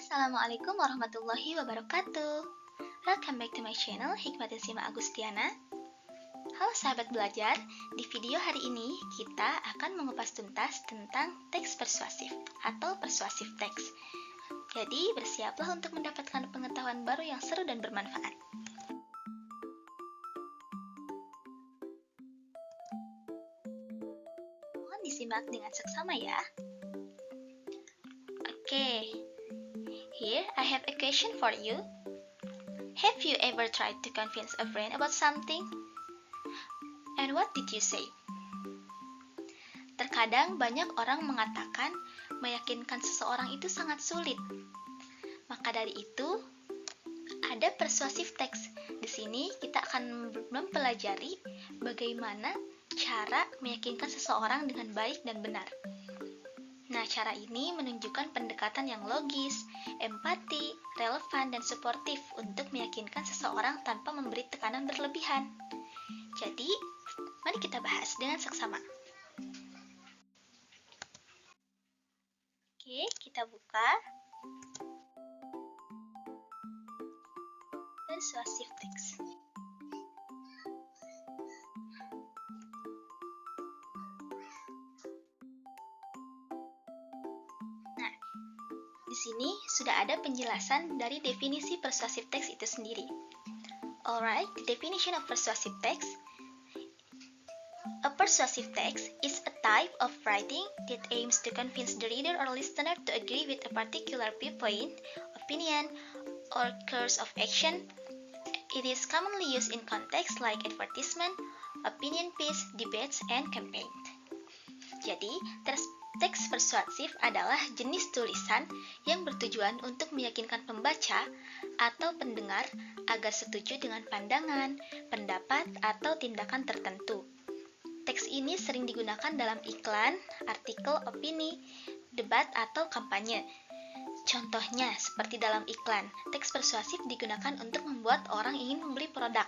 Assalamualaikum warahmatullahi wabarakatuh. Welcome back to my channel Hikmatin Sima Agustiana. Halo sahabat belajar, di video hari ini kita akan mengupas tuntas tentang teks persuasif atau persuasif teks. Jadi bersiaplah untuk mendapatkan pengetahuan baru yang seru dan bermanfaat. Mohon disimak dengan seksama ya. Oke. Here, I have a question for you. Have you ever tried to convince a friend about something? And what did you say? Terkadang banyak orang mengatakan meyakinkan seseorang itu sangat sulit. Maka dari itu, ada persuasif teks. Di sini kita akan mempelajari bagaimana cara meyakinkan seseorang dengan baik dan benar. Nah, cara ini menunjukkan pendekatan yang logis, empati, relevan, dan suportif untuk meyakinkan seseorang tanpa memberi tekanan berlebihan. Jadi, mari kita bahas dengan seksama. Oke, kita buka. Persuasif teks. Di sini sudah ada penjelasan dari definisi persuasive text itu sendiri. Alright, the definition of persuasive text. A persuasive text is a type of writing that aims to convince the reader or listener to agree with a particular viewpoint, opinion, or course of action. It is commonly used in contexts like advertisement, opinion piece, debates, and campaign. Jadi, teks persuasif adalah jenis tulisan yang bertujuan untuk meyakinkan pembaca atau pendengar agar setuju dengan pandangan, pendapat, atau tindakan tertentu. Teks ini sering digunakan dalam iklan, artikel, opini, debat, atau kampanye. Contohnya, seperti dalam iklan, teks persuasif digunakan untuk membuat orang ingin membeli produk.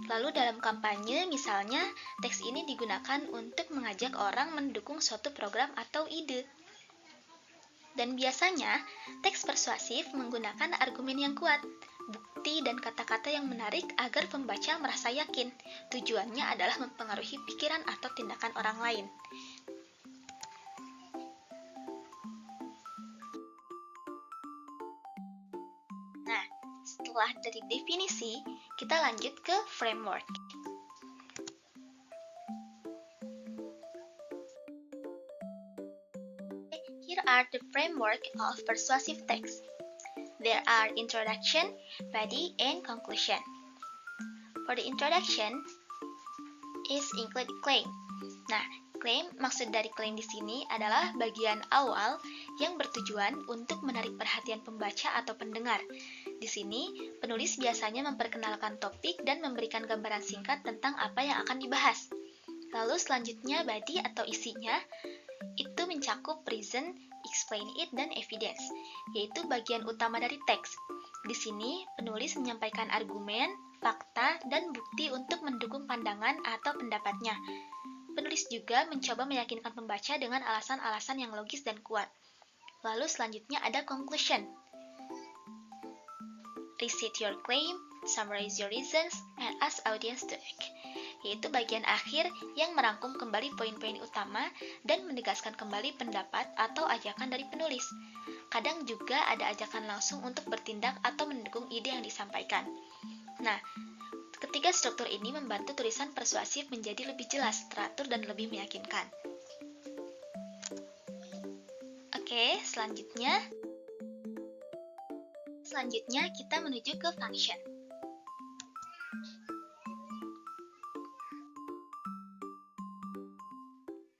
Lalu dalam kampanye, misalnya, teks ini digunakan untuk mengajak orang mendukung suatu program atau ide. Dan biasanya, teks persuasif menggunakan argumen yang kuat, bukti dan kata-kata yang menarik agar pembaca merasa yakin. Tujuannya adalah mempengaruhi pikiran atau tindakan orang lain. Nah, setelah dari definisi, kita lanjut ke framework. Here are the framework of persuasive text. There are introduction, body, and conclusion. For the introduction is include claim. Nah, claim, maksud dari claim di sini adalah bagian awal yang bertujuan untuk menarik perhatian pembaca atau pendengar. Di sini, penulis biasanya memperkenalkan topik dan memberikan gambaran singkat tentang apa yang akan dibahas. Lalu selanjutnya body atau isinya, itu mencakup reason, explain it, dan evidence, yaitu bagian utama dari teks. Di sini, penulis menyampaikan argumen, fakta, dan bukti untuk mendukung pandangan atau pendapatnya. Penulis juga mencoba meyakinkan pembaca dengan alasan-alasan yang logis dan kuat. Lalu selanjutnya ada conclusion. Restate your claim, summarize your reasons, and ask audience to act, yaitu bagian akhir yang merangkum kembali poin-poin utama dan menegaskan kembali pendapat atau ajakan dari penulis. Kadang juga ada ajakan langsung untuk bertindak atau mendukung ide yang disampaikan. Nah, ketiga struktur ini membantu tulisan persuasif menjadi lebih jelas, teratur, dan lebih meyakinkan. Oke, selanjutnya kita menuju ke function.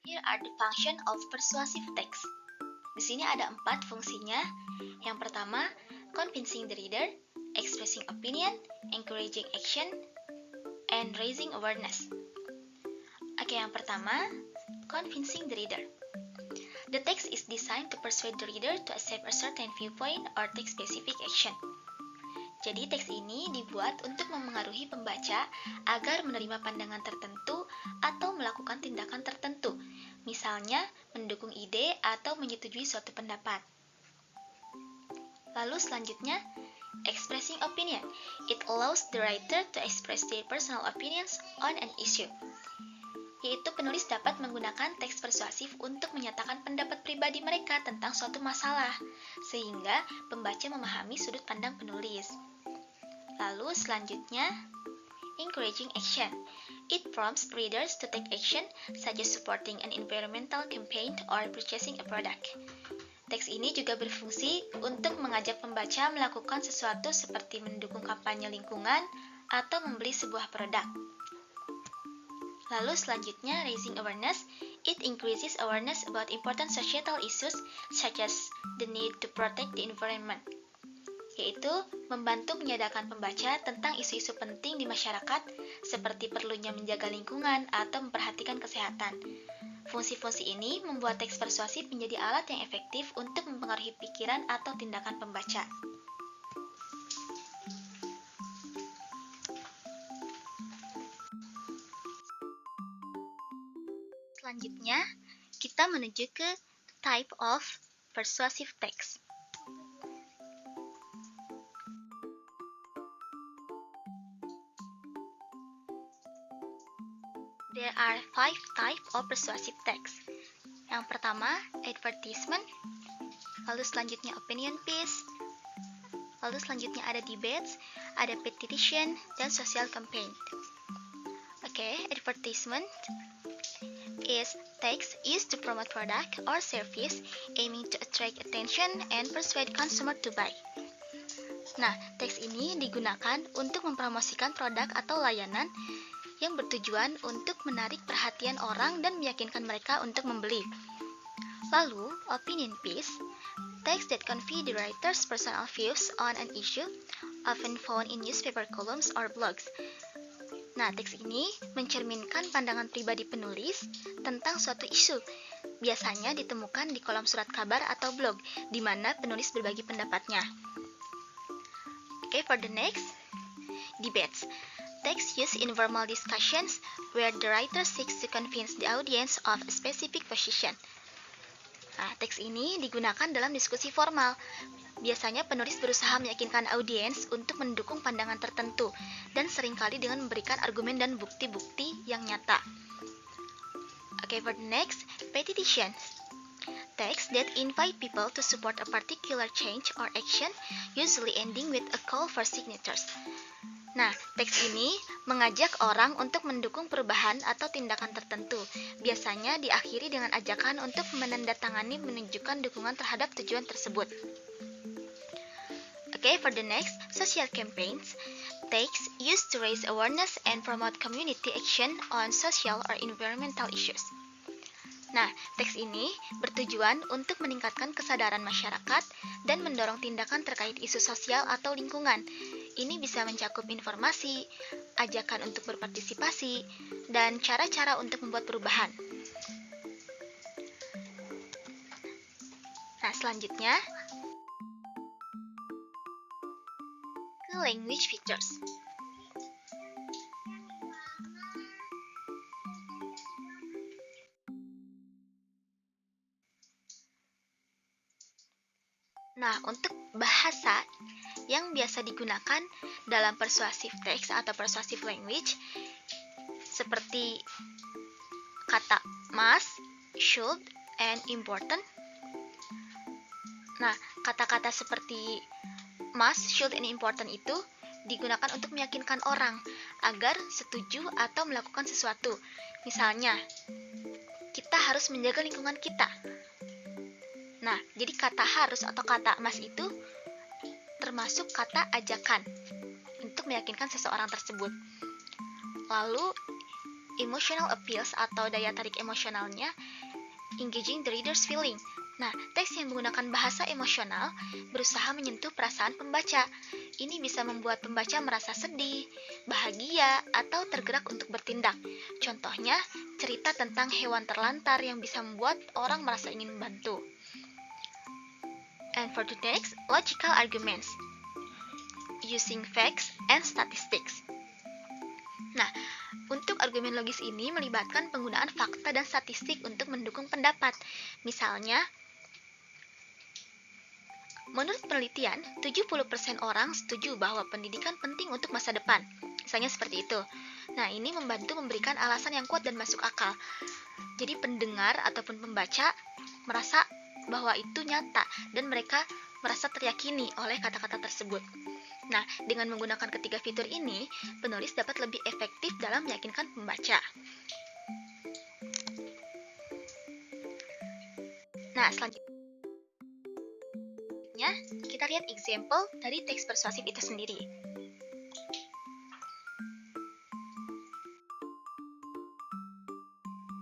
Here are the function of persuasive text. Di sini ada 4 fungsinya. Yang pertama, convincing the reader, expressing opinion, encouraging action, and raising awareness. Oke, yang pertama, convincing the reader. The text is designed to persuade the reader to accept a certain viewpoint or take specific action. Jadi teks ini dibuat untuk memengaruhi pembaca agar menerima pandangan tertentu atau melakukan tindakan tertentu, misalnya mendukung ide atau menyetujui suatu pendapat. Lalu selanjutnya, expressing opinion. It allows the writer to express their personal opinions on an issue. Yaitu penulis dapat menggunakan teks persuasif untuk menyatakan pendapat pribadi mereka tentang suatu masalah, sehingga pembaca memahami sudut pandang penulis. Lalu selanjutnya, encouraging action. It prompts readers to take action, such as supporting an environmental campaign or purchasing a product. Teks ini juga berfungsi untuk mengajak pembaca melakukan sesuatu seperti mendukung kampanye lingkungan atau membeli sebuah produk. Lalu selanjutnya, raising awareness. It increases awareness about important societal issues such as the need to protect the environment, yaitu membantu menyadarkan pembaca tentang isu-isu penting di masyarakat seperti perlunya menjaga lingkungan atau memperhatikan kesehatan. Fungsi-fungsi ini membuat teks persuasif menjadi alat yang efektif untuk mempengaruhi pikiran atau tindakan pembaca. Selanjutnya, kita menuju ke type of persuasive text. There are 5 types of persuasive text. Yang pertama, advertisement. Lalu selanjutnya opinion piece. Lalu selanjutnya ada debates, ada petition, dan social campaign. Advertisement is text used to promote product or service aiming to attract attention and persuade consumer to buy. Nah, teks ini digunakan untuk mempromosikan produk atau layanan yang bertujuan untuk menarik perhatian orang dan meyakinkan mereka untuk membeli. Lalu, opinion piece, text that convey the writer's personal views on an issue, often found in newspaper columns or blogs. Nah, teks ini mencerminkan pandangan pribadi penulis tentang suatu isu. Biasanya ditemukan di kolom surat kabar atau blog, di mana penulis berbagi pendapatnya. For the next, debates. Text used in formal discussions where the writer seeks to convince the audience of a specific position. Nah, teks ini digunakan dalam diskusi formal. Biasanya penulis berusaha meyakinkan audiens untuk mendukung pandangan tertentu dan seringkali dengan memberikan argumen dan bukti-bukti yang nyata. For the next, petitions. Text that invite people to support a particular change or action, usually ending with a call for signatures. Nah, teks ini mengajak orang untuk mendukung perubahan atau tindakan tertentu. Biasanya diakhiri dengan ajakan untuk menandatangani menunjukkan dukungan terhadap tujuan tersebut. For the next, social campaigns. Text used to raise awareness and promote community action on social or environmental issues. Nah, teks ini bertujuan untuk meningkatkan kesadaran masyarakat dan mendorong tindakan terkait isu sosial atau lingkungan. Ini bisa mencakup informasi, ajakan untuk berpartisipasi, dan cara-cara untuk membuat perubahan. Nah, selanjutnya, ke language features. Nah, untuk bahasa yang biasa digunakan dalam persuasive text atau persuasive language seperti kata must, should, and important. Nah, kata-kata seperti must, should, and important itu digunakan untuk meyakinkan orang agar setuju atau melakukan sesuatu. Misalnya, kita harus menjaga lingkungan kita. Nah, jadi kata harus atau kata must itu termasuk kata ajakan untuk meyakinkan seseorang tersebut. Lalu, emotional appeals atau daya tarik emosionalnya, engaging the reader's feeling. Nah, teks yang menggunakan bahasa emosional berusaha menyentuh perasaan pembaca. Ini bisa membuat pembaca merasa sedih, bahagia, atau tergerak untuk bertindak. Contohnya, cerita tentang hewan terlantar yang bisa membuat orang merasa ingin membantu. And for the next, logical arguments, using facts and statistics. Nah, untuk argumen logis ini melibatkan penggunaan fakta dan statistik untuk mendukung pendapat. Misalnya, Menurut penelitian, 70% orang setuju bahwa pendidikan penting untuk masa depan. Misalnya seperti itu. Nah, ini membantu memberikan alasan yang kuat dan masuk akal. Jadi pendengar ataupun pembaca merasa bahwa itu nyata dan mereka merasa teryakini oleh kata-kata tersebut. Nah, dengan menggunakan ketiga fitur ini, penulis dapat lebih efektif dalam meyakinkan pembaca. Nah, selanjutnya kita lihat example dari teks persuasif itu sendiri.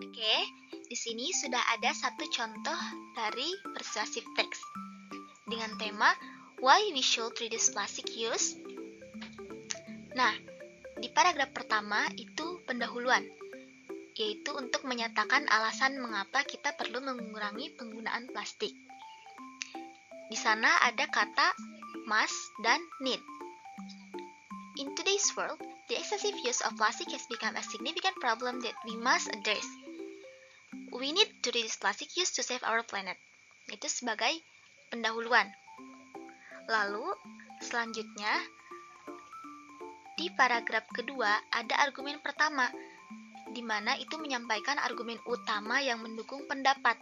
Oke, di sini sudah ada satu contoh dari persuasif teks dengan tema Why we should reduce plastic use. Nah, di paragraf pertama itu pendahuluan, yaitu untuk menyatakan alasan mengapa kita perlu mengurangi penggunaan plastik. Di sana ada kata must dan need. In today's world, the excessive use of plastic has become a significant problem that we must address. We need to reduce plastic use to save our planet. Itu sebagai pendahuluan. Lalu, selanjutnya, di paragraf kedua ada argumen pertama, di mana itu menyampaikan argumen utama yang mendukung pendapat.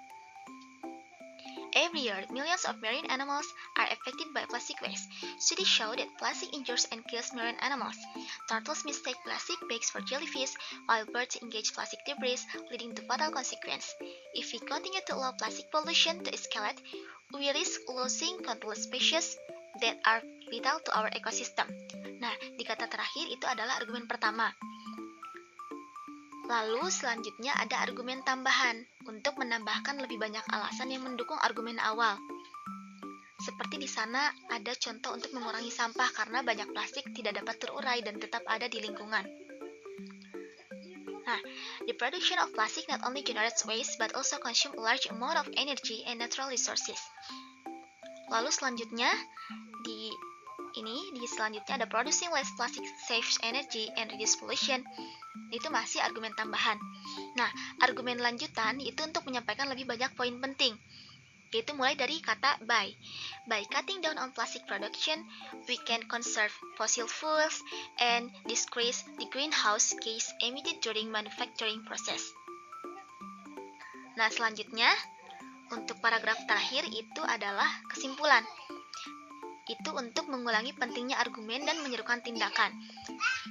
Every year, millions of marine animals are affected by plastic waste. Studies show that plastic injures and kills marine animals. Turtles mistake plastic bags for jellyfish, while birds engage plastic debris, leading to fatal consequences. If we continue to allow plastic pollution to escalate, we risk losing countless species that are vital to our ecosystem. Nah, di kata terakhir itu adalah argumen pertama. Lalu selanjutnya ada argumen tambahan untuk menambahkan lebih banyak alasan yang mendukung argumen awal. Seperti di sana ada contoh untuk mengurangi sampah karena banyak plastik tidak dapat terurai dan tetap ada di lingkungan. Nah, the production of plastic not only generates waste but also consume a large amount of energy and natural resources. Lalu selanjutnya di selanjutnya ada producing less plastic saves energy and reduce pollution. Itu masih argumen tambahan. Nah, argumen lanjutan itu untuk menyampaikan lebih banyak poin penting, yaitu mulai dari kata by. By cutting down on plastic production, we can conserve fossil fuels and decrease the greenhouse gas emitted during manufacturing process. Nah, selanjutnya untuk paragraf terakhir itu adalah kesimpulan. Itu untuk mengulangi pentingnya argumen dan menyerukan tindakan.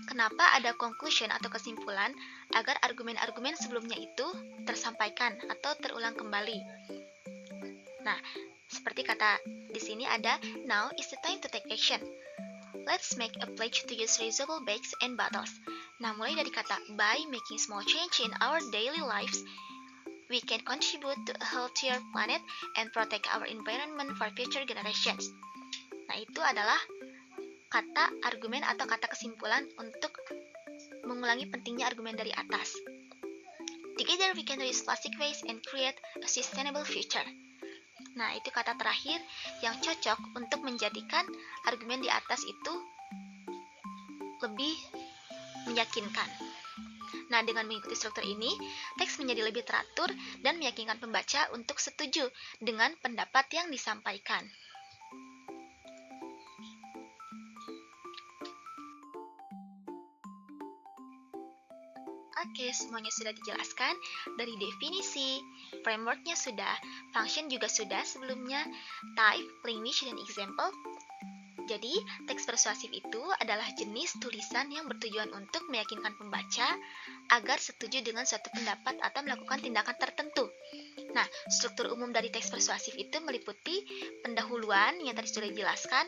Kenapa ada conclusion atau kesimpulan? Agar argumen-argumen sebelumnya itu tersampaikan atau terulang kembali. Nah, seperti kata di sini ada, now is the time to take action. Let's make a pledge to use reusable bags and bottles. Nah, mulai dari kata by making small change in our daily lives, we can contribute to a healthier planet and protect our environment for future generations. Nah, itu adalah kata argumen atau kata kesimpulan untuk mengulangi pentingnya argumen dari atas. Together we can reduce plastic waste and create a sustainable future. Nah, itu kata terakhir yang cocok untuk menjadikan argumen di atas itu lebih meyakinkan. Nah, dengan mengikuti struktur ini, teks menjadi lebih teratur dan meyakinkan pembaca untuk setuju dengan pendapat yang disampaikan. Oke, semuanya sudah dijelaskan. Dari definisi, frameworknya sudah, function juga sudah sebelumnya, type, language, dan example. Jadi, teks persuasif itu adalah jenis tulisan yang bertujuan untuk meyakinkan pembaca agar setuju dengan suatu pendapat atau melakukan tindakan tertentu. Nah, struktur umum dari teks persuasif itu meliputi pendahuluan yang tadi sudah dijelaskan,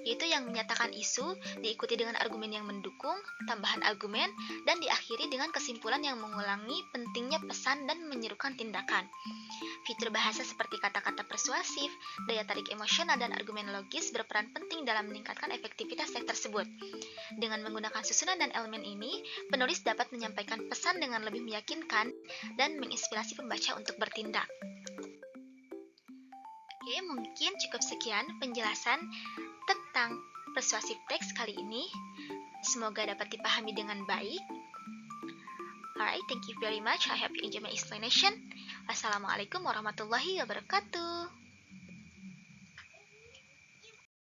yaitu yang menyatakan isu, diikuti dengan argumen yang mendukung, tambahan argumen, dan diakhiri dengan kesimpulan yang mengulangi pentingnya pesan dan menyerukan tindakan. Fitur bahasa seperti kata-kata persuasif, daya tarik emosional, dan argumen logis berperan penting dalam meningkatkan efektivitas teks tersebut. Dengan menggunakan susunan dan elemen ini, penulis dapat menyampaikan pesan dengan lebih meyakinkan dan menginspirasi pembaca untuk bertindak. Oke, mungkin cukup sekian penjelasan tentang persuasif teks kali ini. Semoga dapat dipahami dengan baik. Alright, thank you very much. I hope you enjoy my explanation. Wassalamualaikum warahmatullahi wabarakatuh.